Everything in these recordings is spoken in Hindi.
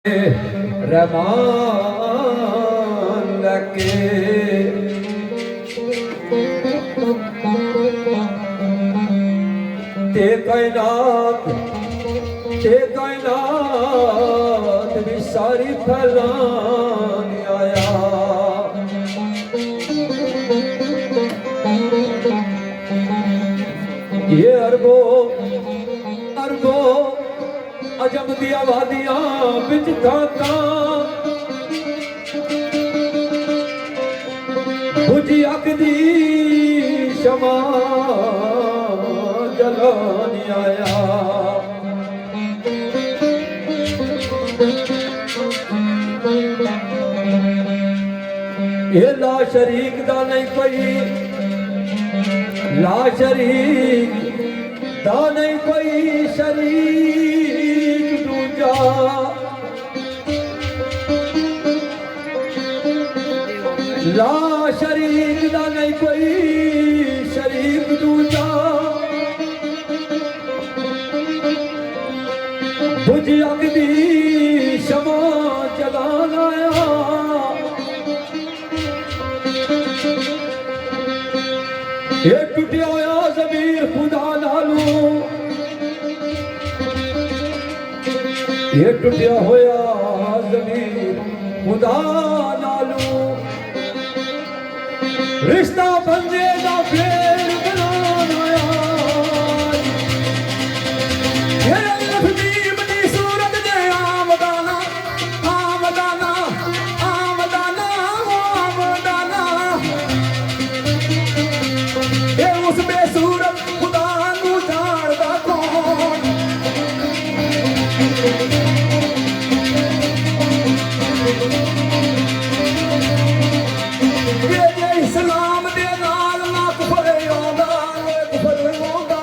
रहमान लगे ते कायनात भी सारी फैलाने आया। ये अरबो अजम दिया वादियां बिच था बुझी अग दी शमा जलाने आया। ये ला शरीक दा नहीं कोई, ला शरीक दा नहीं कोई शरीक दूजा। ला शरीक दा नहीं कोई शरीक दूजा। बुझ अग दी शमा जलान आया। ये टुटिया होया ज़मीर खुदा नालू, ये टुटिया होया ज़मीर खुदा नालू। रिश्ता बंदे दा फेर बनाना आया। ये लफदीब दी सूरत दे आमदाना आमदाना आमदाना आमदाना। ये उस बेसूरत खुदा नू जानदा कौन। इस्लाम दे नाल ना कुफर आंदा कुफर होंदा।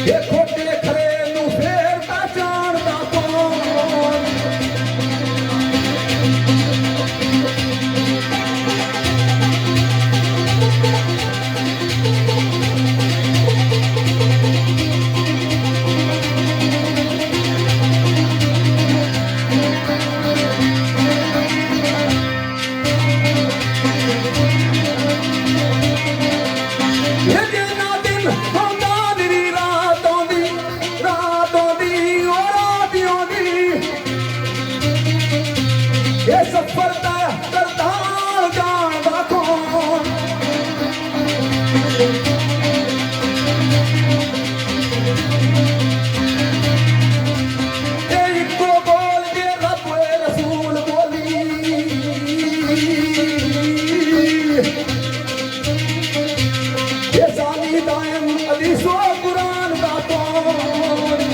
ये खोटे खरे नू फेर पहचानदा कौन। ये सफर करता जानदा कौन। ये इको बोल के रब रसूल बोली। ये सानी दायम हदीसो कुरान दा कौन।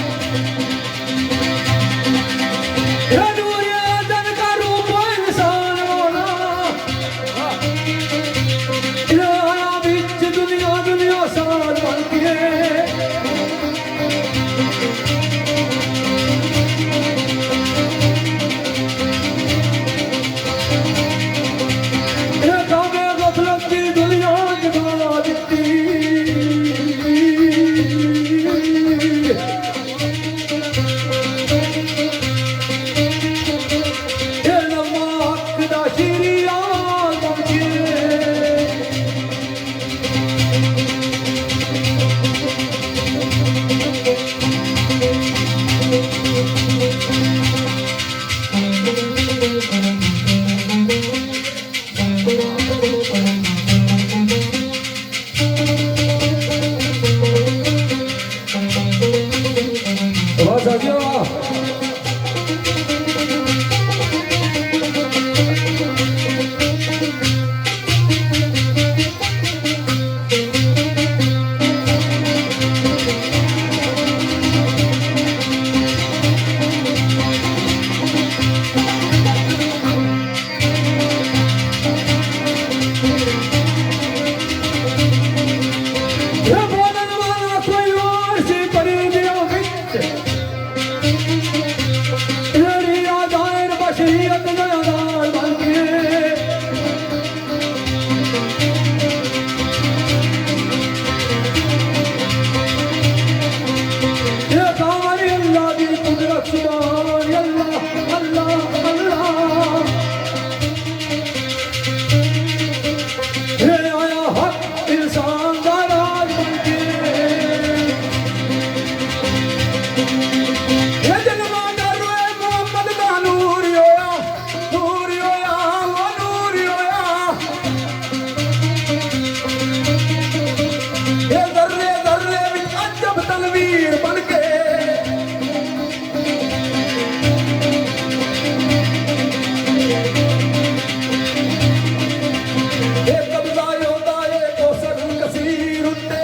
सुभान अल्लाह अल्लाह अल्लाह ये आया हक इंसान दा राज बन के ये जन्मा दा रोए मोहम्मद दा नूर होया वो नूर होया ये जर्रे जर्रे विच अजब तनवीर बन के ये कब्जा होता है कोसर कसीर उत्ते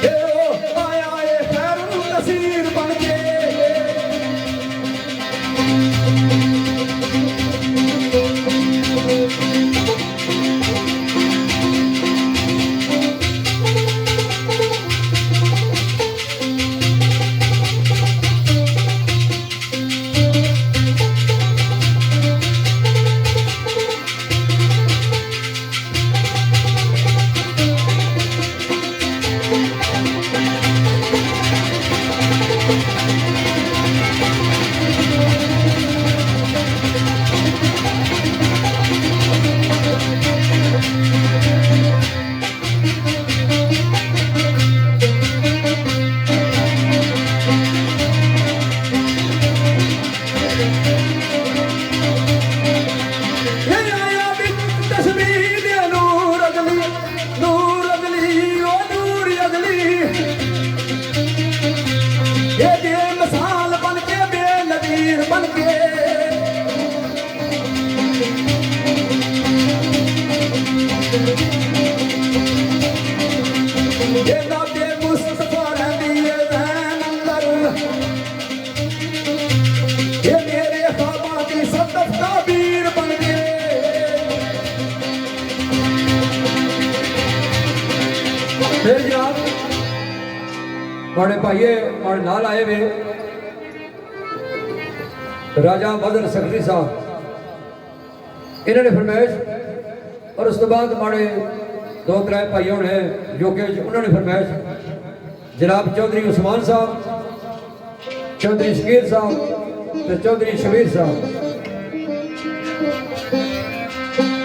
ये ओ आया है खैर कसीर बन के ये आया बिन तस्बीह दे नूर अगली ओ नूर अगली ये बेमिसाल बन के बेनज़ीर बन के ये नाते मुस्तफा रहंदी है ज़हन अंदर ये मेरे ख्वाबां की सदफ ताबीर बन के फिर जनाब माड़े भाइये माड़े नाल आए वे राजा बदर सक्री साहब इन्होंने फरमाइश और उस तो बाद माड़े दो त्रै भाई होने जोगे उन्होंने फरमाइश जनाब चौधरी उस्मान साहब चौधरी शकीर साहब ते चौधरी शबीर साहब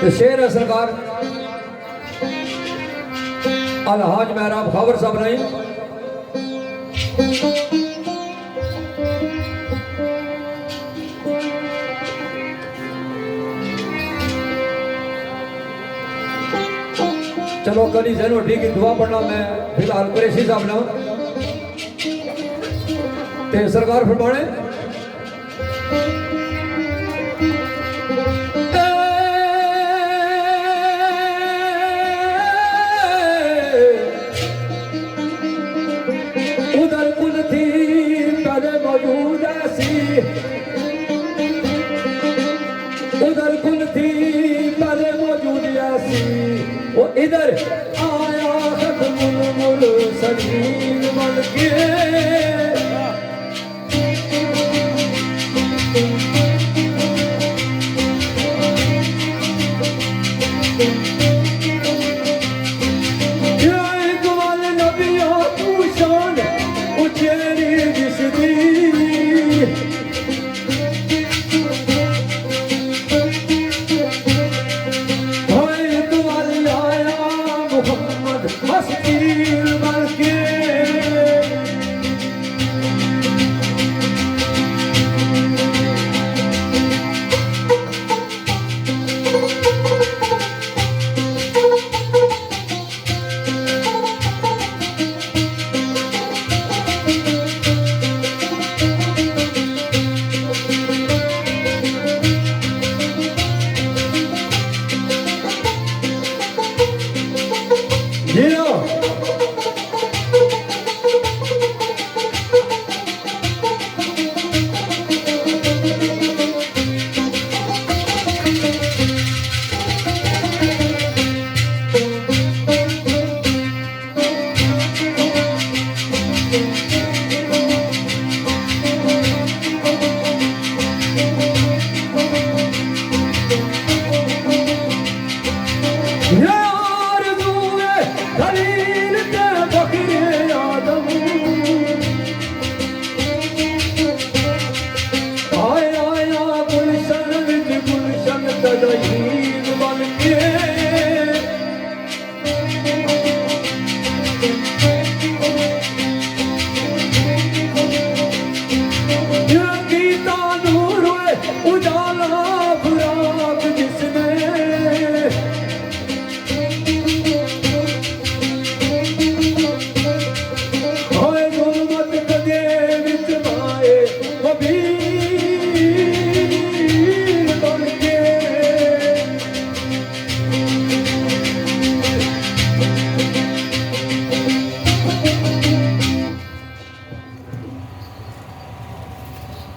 ते शेर है सरकार अलहाज महराब खावर साहब नहीं चलो कली जैन वड्डी की दुआ पढ़ना मैं फिलहाल कुरैशी साहब ना ते सरकार फरमाने